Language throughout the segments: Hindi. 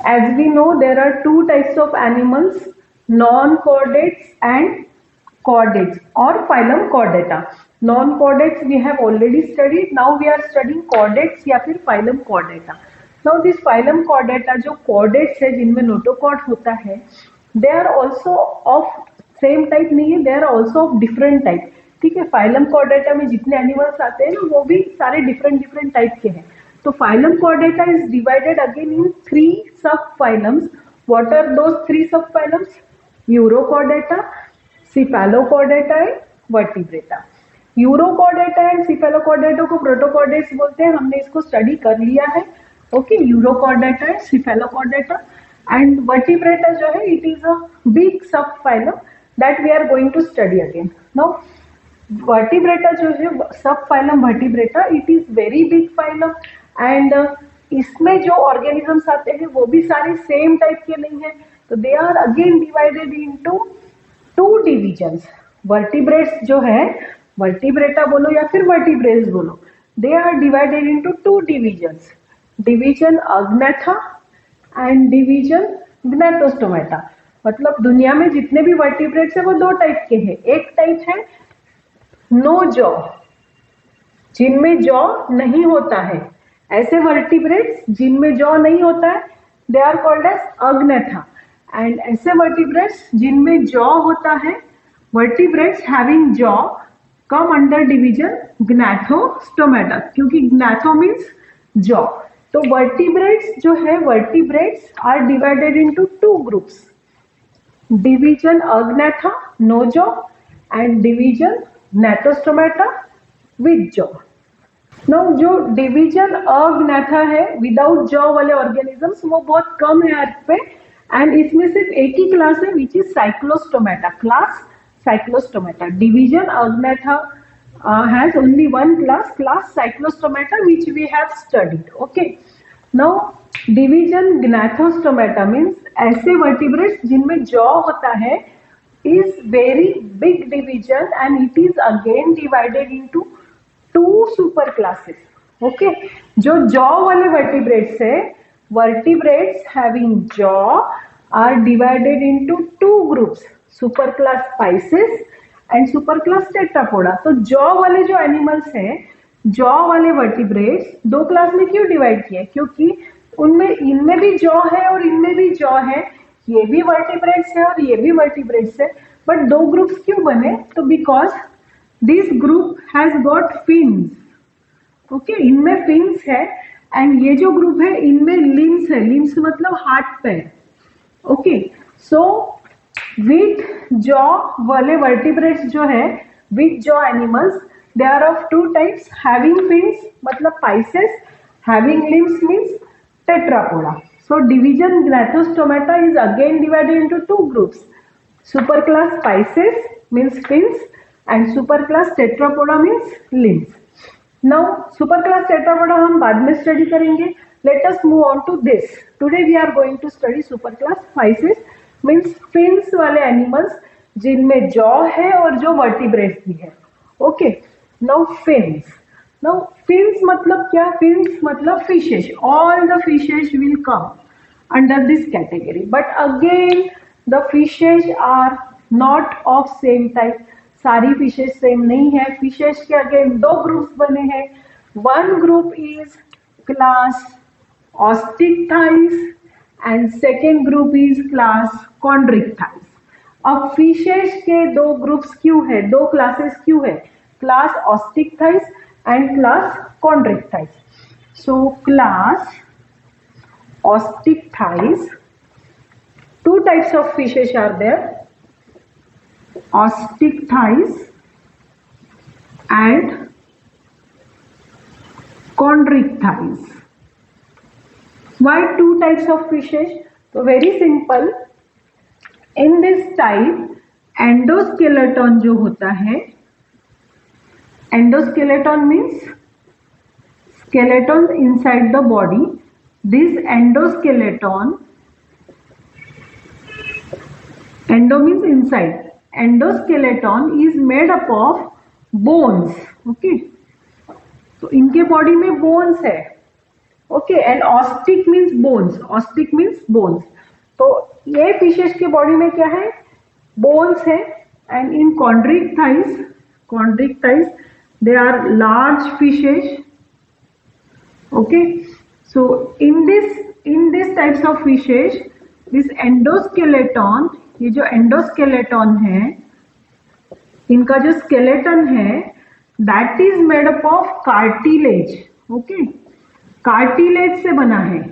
As we know, there are two types of animals, non-chordates and chordates, or phylum Chordata. Non-chordates we have already studied. Now we are studying chordates या फिर phylum Chordata. Now this phylum Chordata जो chordates है जिनमें notochord होता है, they are also of same type नहीं है, they are also of different type. ठीक है, phylum Chordata में जितने animals आते हैं ना वो भी सारे different type के हैं. So phylum Chordata is divided again in three subphylums. What are those three subphylums? Urochordata, Cephalochordata and Vertebrata. Urochordata and Cephalochordata को Protochordates बोलते हैं. हमने इसको स्टडी कर लिया है. Okay, Urochordata and Cephalochordata and Vertebrata जो है, it is a big subphylum that we are going to study again. Now Vertebrata जो है subphylum Vertebrata, it is very big phylum. And इसमें जो ऑर्गेनिजम्स आते हैं वो भी सारे सेम टाइप के नहीं है, तो they are again divided into two divisions. Vertebrates जो है, वर्टिब्रेटा बोलो या फिर वर्टिब्रेट्स बोलो, they are divided into two divisions. Division agnatha and division gnathostomata. मतलब दुनिया में जितने भी वर्टिब्रेट्स है वो दो टाइप के हैं. एक टाइप है नो जॉ, जिनमें जॉ नहीं होता है. ऐसे वर्टिब्रेट्स जिनमें जॉ नहीं होता है, they are called as agnatha. And ऐसे वर्टिब्रेट्स जिनमें जॉ होता है, vertebrates having jaw come under division gnathostomata, क्योंकि ग्नैथो मीन्स जॉ. तो वर्टिब्रेट्स जो है, vertebrates are divided into two groups. Division agnatha no jaw and division gnathostomata with jaw. Now जो डिवीजन अग्नेथा है विदाउट जॉ वाले ऑर्गेनिजम्स वो बहुत कम है अर्थ पे, एंड इसमें सिर्फ एक ही क्लास है which is cyclostomata. Class cyclostomata. Division agnatha has only one class, class cyclostomata, which we have studied. Okay, now division gnathostomata means ऐसे वर्टिब्रेट्स जिनमें जॉ होता है, is very big division and it is again divided into two super classes. Okay, जो जॉ वाले वर्टिब्रेट्स है, vertebrates having jaw are divided into two groups, super class pisces and super class tetrapoda. तो जॉ वाले जो एनिमल्स हैं, जॉ वाले वर्टिब्रेट्स दो क्लास में क्यों डिवाइड किए? क्योंकि उनमें इनमें भी जॉ है और इनमें भी जॉ है. ये भी वर्टिब्रेट्स है और ये भी वर्टिब्रेट्स है, बट दो ग्रुप्स क्यों बने? तो because this group has got fins. Okay, इनमें फिन्स है, एंड ये जो ग्रुप है इनमें लिम्स है. लिम्स मतलब हाथ पैर. ओके, सो विथ जॉ वाले वर्टिब्रेट्स जो है, with jaw animals, they are of two types. Having fins मतलब pisces, having limbs means tetrapoda. So division Gnathostomata is again divided into two groups. Superclass Pisces means fins and superclass Tetrapoda means limbs. Now superclass Tetrapoda हम बाद में study करेंगे. Let us move on to this. Today we are going to study superclass Pisces means fins वाले animals जिनमें jaw है और जो vertebrates भी है. Okay. Now fins. Now fins मतलब क्या? Fins मतलब fishes. All the fishes will come under this category. But again the fishes are not of same type. सारी fishes same नहीं है. Fishes के again दो groups बने हैं. One group is class Osteichthyes and second group is class Chondrichthyes. अब fishes के दो groups क्यों है? दो classes क्यों है? Class Osteichthyes and class Chondrichthyes. So class Osteichthyes, two types of fishes are there, Osteichthyes and Chondrichthyes. Why two types of fishes? So very simple. In this type endoskeleton जो होता है, endoskeleton means skeleton inside the body. This endoskeleton, endo means inside, endoskeleton is made up of bones. Okay, तो इनके बॉडी में बोन्स है. Okay, and ostic means bones, ostic means bones. तो ये फिशेस के बॉडी में क्या है, बोन्स है। And in chondrichthyes they are large fishes. Okay, so in this types of fishes this endoskeleton, ये जो एंडोस्केलेटन है, इनका जो स्केलेटन है that is made up of cartilage. Okay, cartilage से बना है।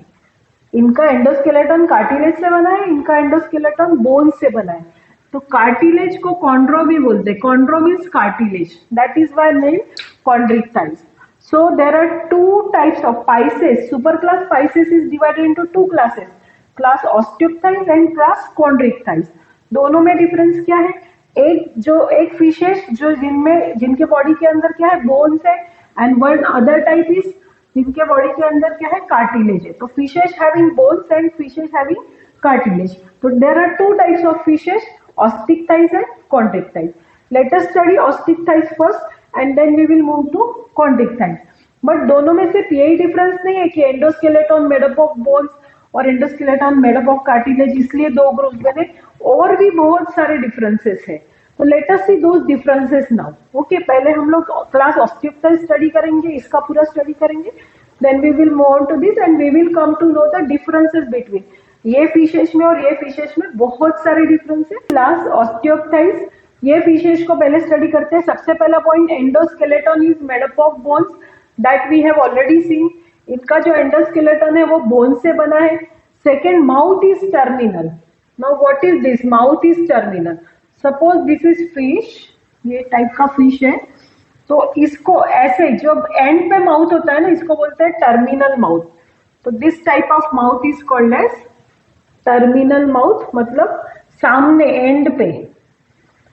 इनका एंडोस्केलेटन कार्टिलेज से बना है, इनका एंडोस्केलेटन बोन से बना है। तो कार्टिलेज को कॉन्ड्रो भी बोलते हैं। Chondro means cartilage, that is why name chondrichthyes. So there are two types of pisces. Super class pisces is divided into two classes, class osteichthyes and class chondrichthyes. दोनों में डिफरेंस क्या है, एक फिशेस जो जिनके बॉडी के अंदर क्या है, बोन्स है, and one other type is जिनके बॉडी के अंदर क्या है, कार्टिलेज है। तो fishes having bones and fishes having cartilage. तो there are two types of fishes, osteichthyes and chondrichthyes. Let us study osteichthyes first and then we will move to chondrichthyes. But दोनों में सिर्फ यही डिफरेंस नहीं है कि endoskeleton made up of bones और endoskeleton made up of cartilage, इसलिए दो ग्रुप बने, और भी बहुत सारे डिफरेंसेस है। तो लेट अस सी दोस डिफरेंसेस नाउ। ओके, पहले हम लोग क्लास ऑस्टियोपथाइस स्टडी करेंगे, इसका पूरा स्टडी करेंगे, then we will move on to this and we will come to know the differences between ये फिशेस में और ये फिशेस में। बहुत सारे डिफरेंस है। क्लास ऑस्टियोपथाइस, ये फिशेस को पहले स्टडी करते हैं। सबसे पहला point, endoskeleton is made up of bones, that we have already seen. इनका जो एंडोस्केलेटन है वो बोन से बना है। Second, mouth is terminal. Now what is this, mouth is terminal. Suppose this is fish, ये टाइप का फिश है, तो इसको ऐसे जो एंड पे माउथ होता है ना, इसको बोलते हैं टर्मिनल माउथ। तो this type of mouth is called as terminal mouth, मतलब सामने एंड पे।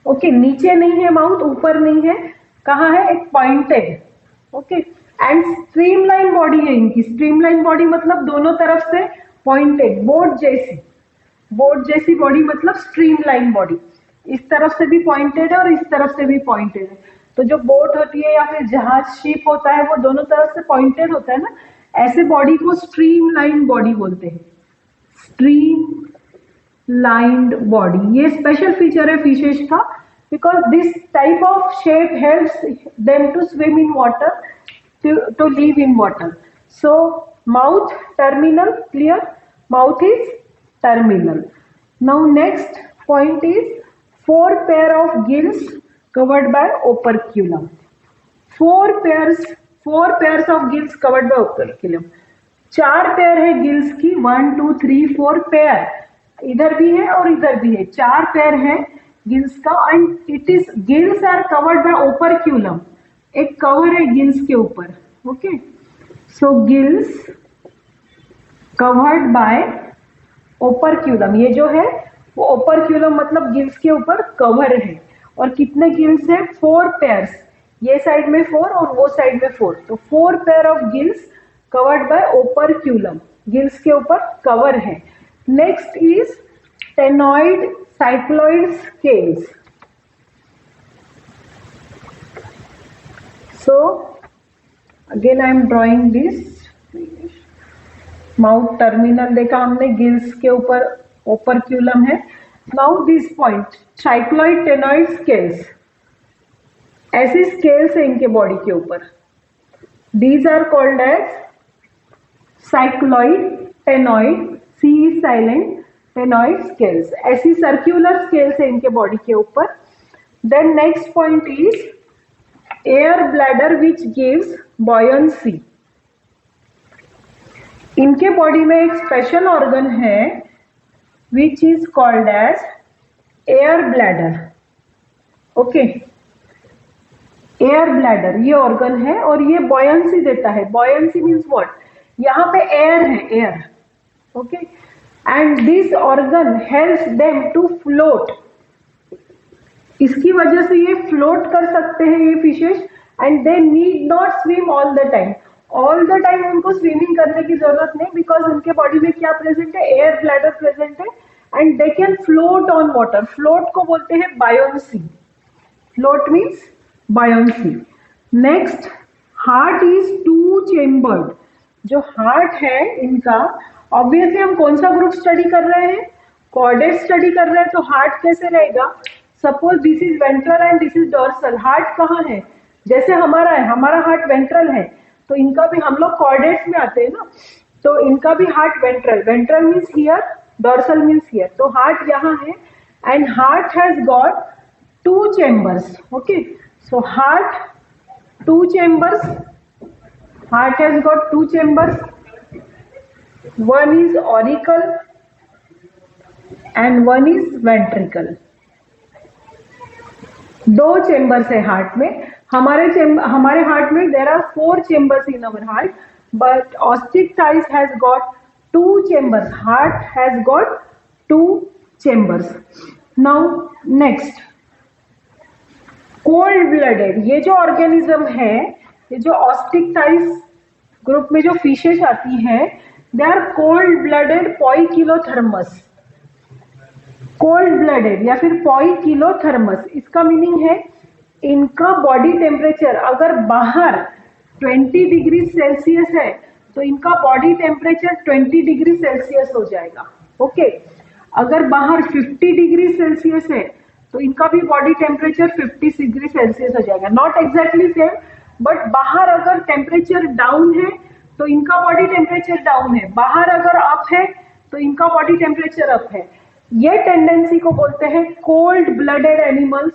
ओके, नीचे नहीं है माउथ, ऊपर नहीं है, कहाँ है, एक pointed. Okay, and streamline body है इनकी। स्ट्रीमलाइन बॉडी मतलब दोनों तरफ से पॉइंटेड, बोट जैसी बॉडी मतलब स्ट्रीमलाइन बॉडी। इस तरफ से भी पॉइंटेड है और इस तरफ से भी पॉइंटेड है। तो जो बोट होती है या फिर जहाज, शिप होता है, वो दोनों तरफ से पॉइंटेड होता है ना, ऐसे बॉडी को स्ट्रीमलाइन बॉडी बोलते हैं। स्ट्रीमलाइंड बॉडी, ये स्पेशल फीचर है फिशेस का, because this type of shape helps them to swim in water, to live in water. So mouth terminal, clear, mouth is terminal. Now next point is 4 pair of gills covered by operculum. 4 pairs of gills covered by operculum. 4 pair है गिल्स की, 1 2 3 4 पेयर, इधर भी है और इधर भी है, 4 पेयर है गिल्स का। And it is, gills are covered by operculum, एक कवर है गिल्स के ऊपर। Okay, so gills covered by operculum, ये जो है वो ओपरक्यूलम मतलब गिल्स के ऊपर कवर है। और कितने गिल्स है, 4 पेयर्स, ये साइड में 4 और वो साइड में 4, तो 4 pair of gills covered by operculum, gills के ऊपर कवर है। Next is टेनॉइड cycloid scales. So again I am drawing this mouth terminal, देखा हमने, गिल्स के ऊपर ओपरक्यूलम है। Now this point, cycloid ctenoid scales, ऐसी स्केल्स है इनके बॉडी के ऊपर, these are called as cycloid ctenoid, C is silent, ctenoid scales, ऐसी सर्क्यूलर स्केल्स है इनके बॉडी के ऊपर। Then next point is air bladder which gives buoyancy. इनके बॉडी में एक स्पेशल ऑर्गन है which is called as air bladder. Okay, air bladder ये ऑर्गन है और ये बॉयंसी देता है। बॉयंसी मीन्स व्हाट, यहाँ पे एयर है, air. Okay, and this organ helps them to float, इसकी वजह से ये फ्लोट कर सकते हैं ये fishes. And they need not swim all the time, all the time उनको स्विमिंग करने की जरूरत नहीं, बिकॉज उनके बॉडी में क्या प्रेजेंट है, एयर ब्लैडर प्रेजेंट है, and they can float on water. Float को बोलते हैं buoyancy, float means buoyancy. Next, heart is 2 chambered, जो हार्ट है इनका, ऑब्वियसली हम कौन सा ग्रुप स्टडी कर रहे हैं, कॉर्डेट स्टडी कर रहे हैं, तो हार्ट कैसे रहेगा, suppose this is ventral and this is dorsal, heart कहाँ है, जैसे हमारा है, हमारा हार्ट वेंट्रल है, तो इनका भी हम लोग कॉर्डेट्स में आते हैं ना, तो इनका भी heart ventral, ventral means here, dorsal means here, तो हार्ट यहाँ है and heart has got 2 chambers. Okay, so heart 2 chambers, heart has got 2 chambers, one is auricle and one is ventricle. 2 chambers है हार्ट में, हमारे हार्ट में there are 4 chambers in our heart, but ostick ties has got 2 chambers, heart has got 2 chambers. Now next, cold blooded, ये जो ऑर्गेनिज्म है, ये जो ऑस्टिक टाइस ग्रुप में जो फिशेस आती हैं, they are cold blooded poikilothermous, cold blooded या फिर पॉइकिलोथर्मस, इसका मीनिंग है इनका बॉडी टेम्परेचर अगर बाहर 20 डिग्री सेल्सियस है तो इनका बॉडी टेम्परेचर 20 डिग्री सेल्सियस हो जाएगा। ओके, अगर बाहर 50 डिग्री सेल्सियस है तो इनका भी बॉडी टेम्परेचर 50 डिग्री सेल्सियस हो जाएगा, नॉट एग्जैक्टली सेम, बट बाहर अगर टेम्परेचर डाउन है तो इनका बॉडी टेम्परेचर डाउन है, बाहर अगर अप है तो इनका बॉडी टेम्परेचर अप है। ये टेंडेंसी को बोलते हैं कोल्ड ब्लडेड एनिमल्स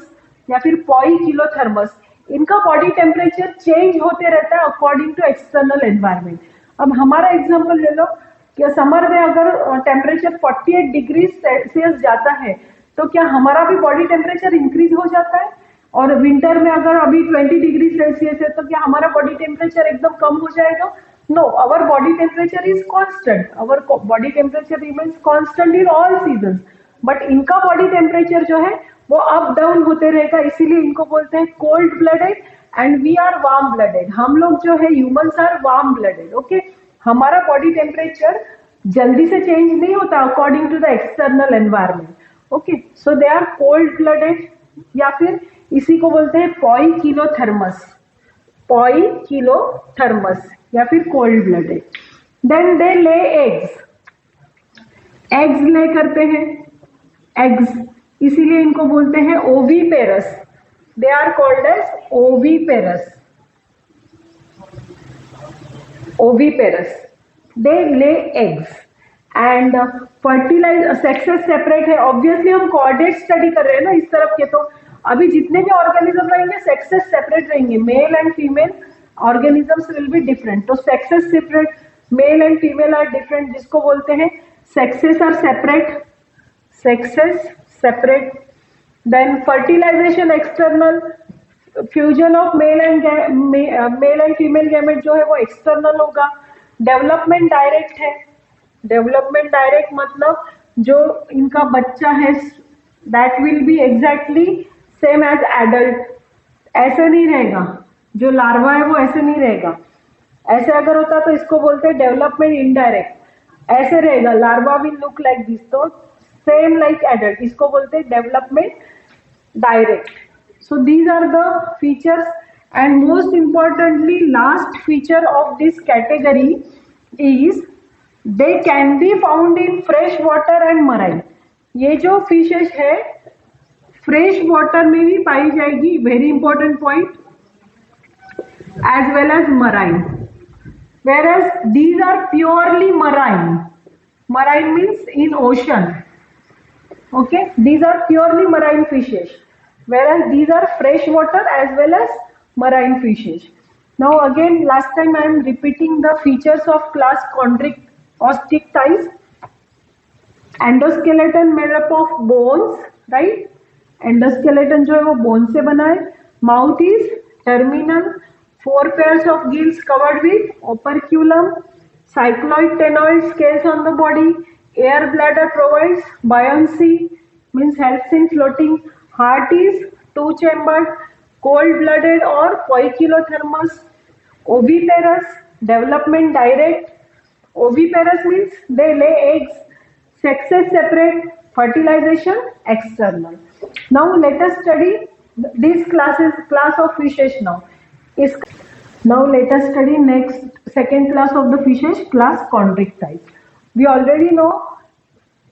या फिर पॉइकिलोथर्मस, इनका बॉडी टेम्परेचर चेंज होते रहता है अकॉर्डिंग टू एक्सटर्नल एनवायरमेंट। अब हमारा एग्जांपल ले लो कि समर में अगर टेम्परेचर 48 डिग्री सेल्सियस जाता है तो क्या हमारा भी बॉडी टेम्परेचर इंक्रीज हो जाता है, और विंटर में अगर अभी 20 डिग्री सेल्सियस है तो क्या हमारा बॉडी टेम्परेचर एकदम कम हो जाएगा? No, our body temperature is constant, our body temperature remains constant in all seasons, but इनका बॉडी टेम्परेचर जो है वो अप डाउन होते रहेगा, इसीलिए इनको बोलते हैं cold blooded and we are warm blooded. हम लोग जो है humans are warm blooded. Okay, हमारा बॉडी टेम्परेचर जल्दी से चेंज नहीं होता according to the external environment. Okay, so they are cold blooded या फिर इसी को बोलते हैं पॉइकिलोथर्मस, पॉइकिलोथर्मस या फिर cold blooded. Then they lay eggs, eggs ले करते हैं, एग्स, इसीलिए इनको बोलते हैं oviparous, they are called as oviparous, oviparous, they lay eggs and fertilise, sexes separate है, ऑब्वियसली हम कॉर्डेट स्टडी कर रहे हैं ना इस तरफ के, तो अभी जितने भी ऑर्गेनिज्म रहेंगे सेक्सेस सेपरेट रहेंगे, male and female organisms will be different, तो sexes separate, male and female are different, जिसको बोलते हैं sexes are separate, sexes separate. Then fertilisation external, fusion of male and female gamete जो है वो एक्सटर्नल होगा। डेवलपमेंट डायरेक्ट है, डेवलपमेंट डायरेक्ट मतलब जो इनका बच्चा है that will be exactly same as adult, ऐसे नहीं रहेगा, जो लार्वा है वो ऐसे नहीं रहेगा, ऐसे अगर होता तो इसको बोलते हैं डेवलपमेंट इनडायरेक्ट, ऐसे रहेगा, larva will look like this, तो सेम लाइक एडल्ट, इसको बोलते हैं development direct. So these are the features and most importantly last feature of this category is they can be found in fresh water and marine. ये जो फिशेस है फ्रेश वाटर में भी पाई जाएगी, very important point, as well as marine, whereas these are purely marine, marine means in ocean, okay, these are purely marine fishes, whereas these are fresh water as well as marine fishes. Now again, last time I am repeating the features of class chondric ostick ties. Endoskeleton made up of bones, right, endoskeleton जो है वो बोन से बना है। Mouth is terminal, 4 pairs of gills covered with operculum, cycloid tenoid scales on the body, air bladder provides buoyancy, means helps in floating. Heart is 2 chambered, cold blooded or poikilothermous. Oviparous, development direct. Oviparous means they lay eggs, sexes separate, fertilization external. Now let us study this class of fishes now. Now let us study next second class of the fishes, class chondrichthyes. We already know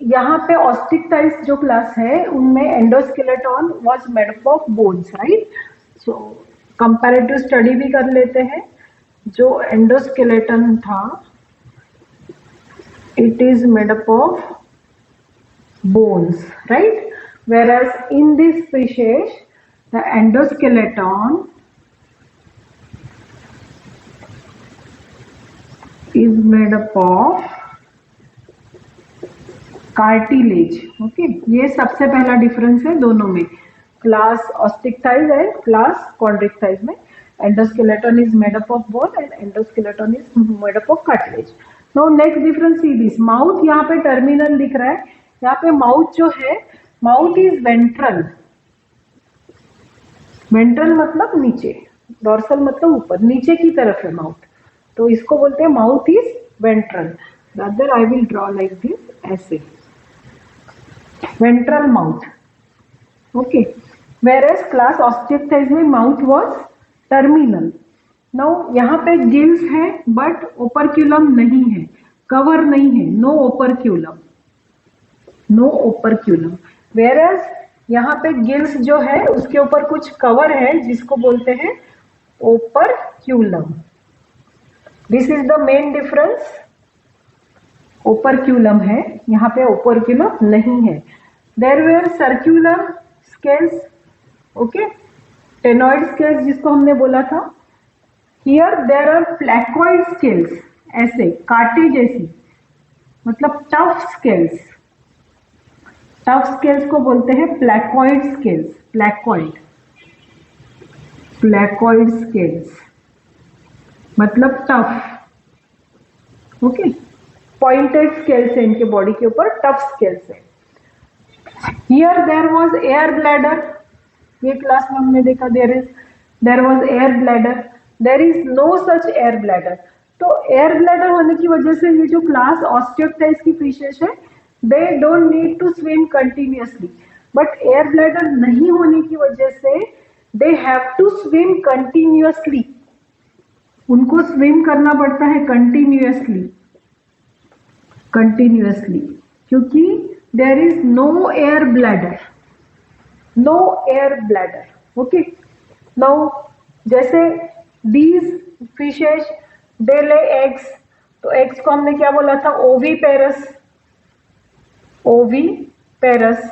यहाँ पे ostichthyes जो class है उनमें endoskeleton was made up of bones, right? So comparative study भी कर लेते हैं. जो endoskeleton था, it is made up of bones, right? Whereas in this species, the endoskeleton is made up of cartilage. Okay, ये सबसे पहला डिफरेंस है दोनों में, क्लास ऑस्टिक्टाइज एंड क्लास कॉन्ड्रिक्टाइज में. Endoskeleton is made up of bone and endoskeleton is made up of cartilage. Now next difference see this. Mouth यहाँ पे टर्मिनल दिख रहा है. यहाँ पे माउथ जो है, माउथ इज वेंट्रल. वेंट्रल मतलब नीचे, डॉर्सल मतलब ऊपर, नीचे की तरफ है माउथ, तो इसको बोलते हैं mouth is ventral. Rather I will draw like this, ऐसे ventral mouth. Okay, whereas class osteichthyes में माउथ वाज टर्मिनल. नाउ यहाँ पे गिल्स है बट ओपरक्यूलम नहीं है, कवर नहीं है, no operculum, no operculum. Whereas यहाँ पे गिल्स जो है उसके ऊपर कुछ कवर है जिसको बोलते हैं operculum. This is the main difference. Operculum है, यहाँ पे ओपरक्यूलम नहीं है. There were circular scales, okay, ctenoid scales जिसको हमने बोला था. Here there are placoid scales, ऐसे कांटे जैसी, मतलब टफ स्केल्स. टफ स्केल्स को बोलते हैं placoid scales. Placoid, placoid scales मतलब टफ. ओके, पॉइंटेड स्केल्स है इनके बॉडी के ऊपर, टफ स्केल्स है. Here there was air bladder. ये क्लास में हमने देखा there was air bladder. There is no such air bladder. तो एयर ब्लैडर होने की वजह से ये जो क्लास ऑस्टियोक्टाइज की फिशेस है, they don't need to swim continuously. But air bladder नहीं होने की वजह से they have to swim continuously. उनको स्विम करना पड़ता है कंटिन्यूअसली, कंटिन्यूअसली, क्योंकि there is no air bladder, no air bladder. Okay, now जैसे these fishes they lay eggs, तो एग्स को हमने क्या बोला था, oviparous. Oviparous.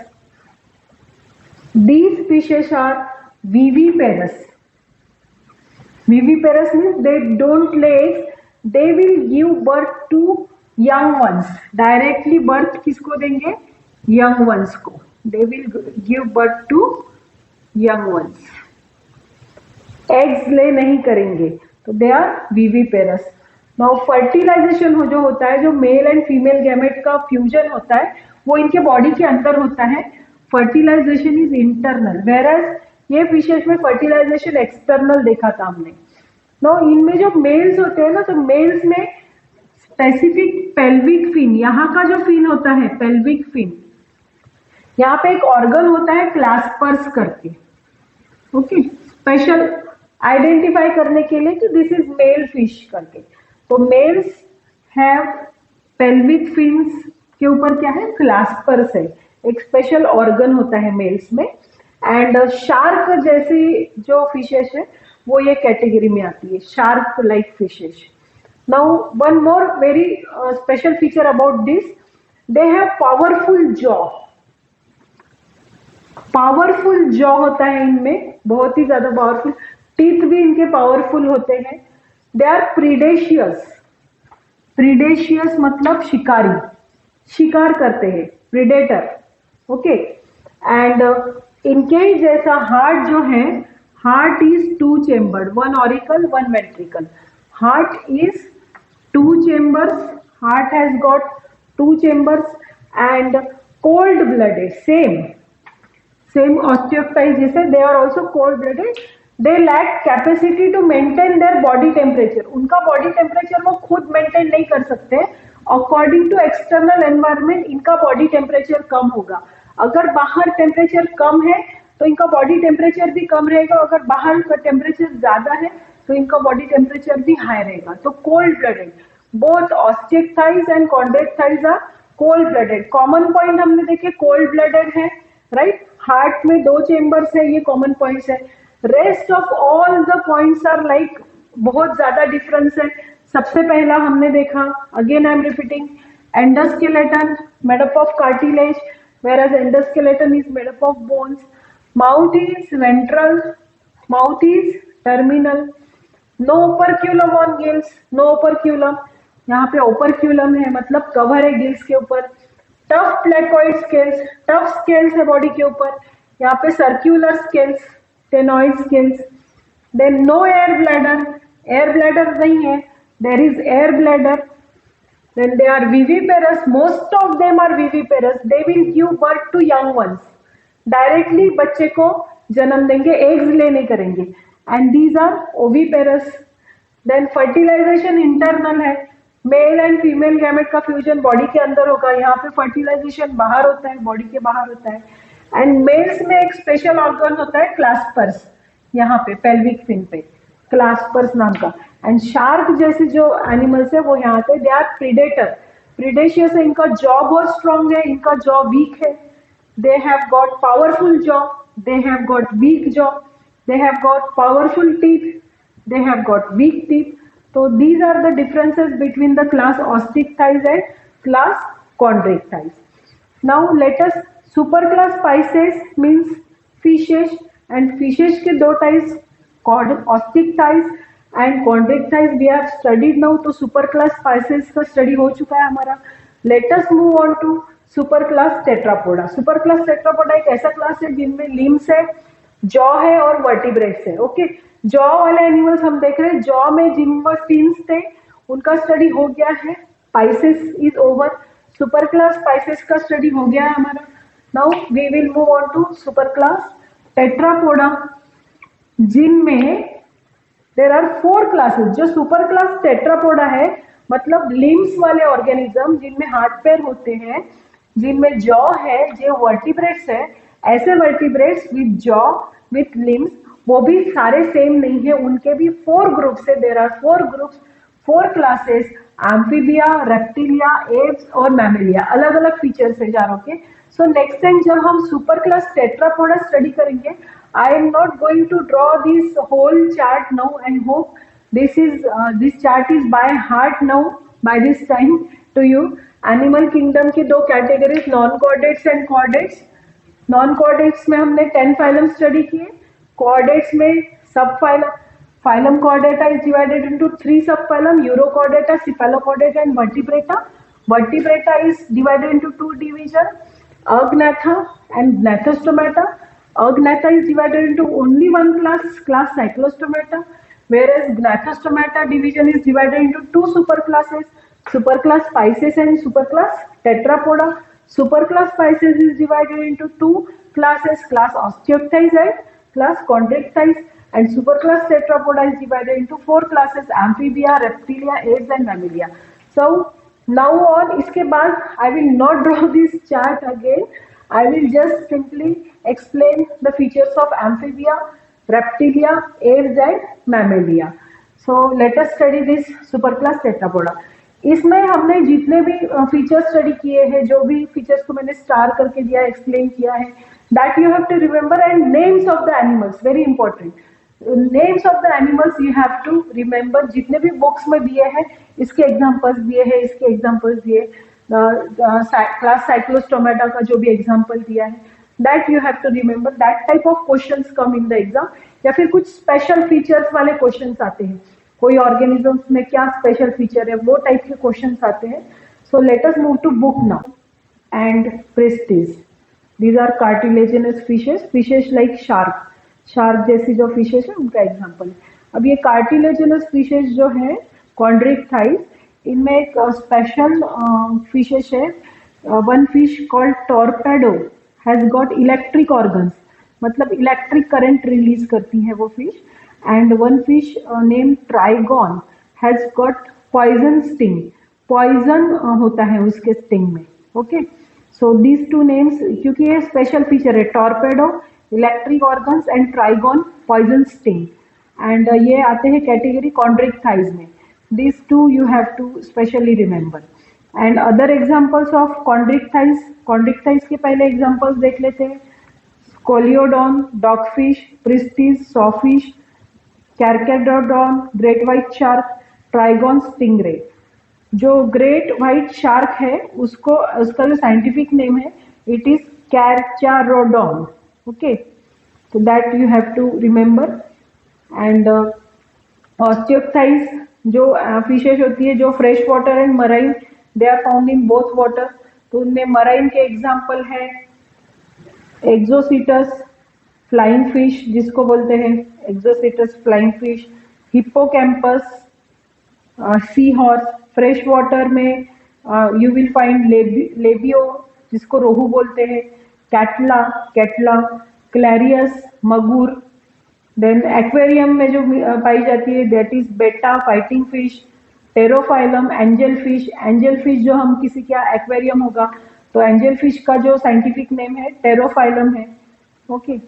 These fishes are viviparous. Viviparous means they don't lay eggs, they will give birth to young ones. Directly birth किसको देंगे, यंग वंस को. They will give birth to young ones. Eggs lay नहीं करेंगे, तो they are viviparous. Now fertilisation जो होता है, जो मेल एंड फीमेल गैमेट का फ्यूजन होता है, वो इनके बॉडी के अंदर होता है. फर्टिलाइजेशन इज इंटरनल, वेयरएज ये फिशेस में फर्टिलाइजेशन एक्सटर्नल देखा था हमने. नाउ इनमें जो मेल्स होते हैं ना, तो मेल्स में स्पेसिफिक पेल्विक फिन, यहाँ का जो फिन होता है पेल्विक फिन, यहाँ पे एक ऑर्गन होता है क्लास्पर्स करके. ओके, स्पेशल आइडेंटिफाई करने के लिए कि दिस इज मेल फिश करके. तो मेल्स हैव पेल्विक फिन्स के ऊपर क्या है, क्लास्पर्स है, एक स्पेशल ऑर्गन होता है मेल्स में. एंड शार्क जैसी जो फिशेस है वो ये कैटेगरी में आती है, shark like fishes. Now one more very special feature about this, they have powerful jaw. Powerful jaw होता है इनमें, बहुत ही ज्यादा पावरफुल. टीथ भी इनके पावरफुल होते हैं. They are प्रीडेशियस. प्रीडेशियस मतलब शिकारी, शिकार करते हैं, प्रीडेटर. ओके, एंड इनके जैसा हार्ट जो है, heart is two chambered, one auricle one ventricle. Heart is two chambers, heart has got two chambers and cold blooded, same osteoctites जैसे, they are also cold blooded. they lack capacity to maintain their body temperature. उनका body temperature वो खुद maintain नहीं कर सकते. according to external environment इनका body temperature कम होगा. अगर बाहर temperature कम है तो इनका body temperature भी कम रहेगा. अगर बाहर का temperature ज्यादा है तो इनका बॉडी टेम्परेचर भी हाई रहेगा। तो cold blooded, both osteichthyes and chondrichthyes are cold blooded. Common point हमने देखे कोल्ड ब्लडेड है, राइट। हार्ट में 2 चेम्बर्स है, ये कॉमन पॉइंट्स है। Rest of all the points are like बहुत ज्यादा डिफरेंस है। सबसे पहला हमने देखा, again I am repeating, endoskeleton made up of cartilage, whereas endoskeleton is made up of bones. Mouth is ventral, mouth is terminal. No operculum on gills, no operculum. यहाँ पे operculum है, मतलब कवर है गिल्स के ऊपर। Tough placoid scales, tough scales है बॉडी के ऊपर। यहाँ पे circular scales, ctenoid scales. Then no air bladder, air bladder नहीं है, there is air bladder. Then they are viviparous, most of them are viviparous, they will give birth to young ones, directly बच्चे को जन्म देंगे, eggs ले नहीं करेंगे, and these are oviparous. Then fertilization internal है, मेल एंड फीमेल गैमेट का फ्यूजन बॉडी के अंदर होगा, यहाँ पे फर्टिलाइजेशन बाहर होता है, बॉडी के बाहर होता है। एंड मेल्स में एक स्पेशल ऑर्गन होता है क्लास्पर्स, यहाँ पे पेल्विक फिन पे क्लास्पर्स नाम का। एंड शार्क जैसे जो एनिमल्स है वो यहाँ पे दे आर प्रीडेटर, प्रीडेशियस है, इनका जॉ बहुत स्ट्रॉन्ग है, इनका जॉ वीक है। They have got powerful jaw, they have got weak jaw, they have got powerful teeth, they have got weak teeth. So these are the differences between the class osteic thighs and class chondric thighs. Now let us superclass Pisces means fishes, and fishes के दो types called osteic thighs and chondric thighs we have studied now. तो superclass Pisces का study हो चुका है हमारा। Let us move on to superclass tetrapoda. Superclass tetrapoda एक ऐसा क्लास है जिनमें limbs है, jaw है और vertebrates है। ओके, जॉ वाले एनिमल्स हम देख रहे हैं, जॉ में जिनमें फिन्स थे उनका स्टडी हो गया है, pisces is over. Super class pisces का स्टडी हो गया है हमारा। Now we will move on to super class tetrapoda, जिनमें देर आर 4 क्लासेस। जो सुपर क्लास टेट्रापोडा है मतलब लिम्स वाले ऑर्गेनिज्म जिनमें हाथ पैर होते हैं, जिनमें जॉ है, जो वर्टिब्रेट्स है, ऐसे vertebrates with jaw with limbs, वो भी सारे सेम नहीं है, उनके भी 4 ग्रुप्स है। There are 4 groups, 4 classes, amphibia, reptilia, aves और मैमेलिया। अलग अलग फीचर्स है चारों के। सो नेक्स्ट टाइम जब हम सुपर क्लास टेट्रापोडा स्टडी करेंगे, I am not going to draw this whole chart now and hope this chart is by heart now by this time to you. Animal kingdom की 2 categories, non chordates and chordates. Non chordates में हमने 10 फाइलम स्टडी किए, कॉर्डेट्स में subphylum, phylum chordata is divided into 3 subphylum, Urochordata, Cephalochordata and Vertebrata. Vertebrata is divided into 2 division, Agnatha and Gnathostomata. Agnatha is divided into only one class, class Cyclostomata, whereas Gnathostomata division is divided into 2 superclasses, superclass Pisces and superclass Tetrapoda. Superclass Pisces is divided into 2 classes, class Osteochthyes and class chondric thighs, and superclass tetrapoda is divided into 4 classes, amphibia, reptilia, apes and mammalia. So now on, इसके बाद I will not draw this chart again, I will just simply explain the features of amphibia, reptilia, apes and mammalia. So let us study this superclass tetrapoda. इसमें हमने जितने भी फीचर्स स्टडी किए हैं, जो भी फीचर्स को मैंने स्टार करके दिया, एक्सप्लेन किया है, that you have to remember, and names of the animals very important. Names of the animals you have to remember. जितने भी बुक्स में दिए हैं, इसके एग्जांपल्स दिए हैं, इसके एग्जांपल्स दिए, क्लास साइक्लोस्टोमेटा का जो भी एग्जांपल दिया है, that you have to remember. That type of questions come in the exam. या फिर कुछ स्पेशल फीचर्स वाले क्वेश्चंस आते हैं, कोई ऑर्गेनिजम्स में क्या स्पेशल फीचर है, वो टाइप के क्वेश्चंस आते हैं। So let us move to book now and prestige. These are cartilaginous fishes, fishes like shark, shark जैसी जो fishes है उनका एग्जाम्पल है। अब ये cartilaginous fishes जो है chondric thighs, इनमें एक स्पेशल fishes है। One fish called torpedo has got electric organs, मतलब इलेक्ट्रिक करंट रिलीज करती है वो फिश। And one fish name trygon has got poison sting, poison होता है उसके स्टिंग में। ओके, सो दीज 2 नेम्स, क्योंकि ये स्पेशल फीचर है, torpedo electric organs and trygon poison sting. And ये आते हैं कैटेगरी कॉन्ड्रिक्टाइज में. These two you have to specially remember. And other examples of chondrichthyes. Chondrichthyes के पहले एग्जाम्पल्स देख लेते हैं. Scoliodon, dogfish, pristis, sawfish, carcharodon, great white shark, trygon, stingray. जो ग्रेट व्हाइट शार्क है उसको उसका जो साइंटिफिक नेम है it is carcharodon. Okay, so that you have to remember. And osteichthyes जो फिशेज होती है जो fresh water and marine they are found in both water. तो उनमें मराइन के एग्जाम्पल है एक्सोसिटस फ्लाइंग फिश जिसको बोलते हैं एक्सोसिटस flying fish, hippocampus, sea horse. Fresh water में यू विल फाइंड लेबियो जिसको रोहू बोलते हैं, कैटला, क्लैरियस, मगुर. देन एक्वेरियम में जो पाई जाती है दैट इज बेटा fighting fish, Pterophyllum, angel fish. Angel fish जो हम किसी का एक्वेरियम होगा तो एंजल फिश का जो साइंटिफिक नेम है टेरोफाइलम है. ओके.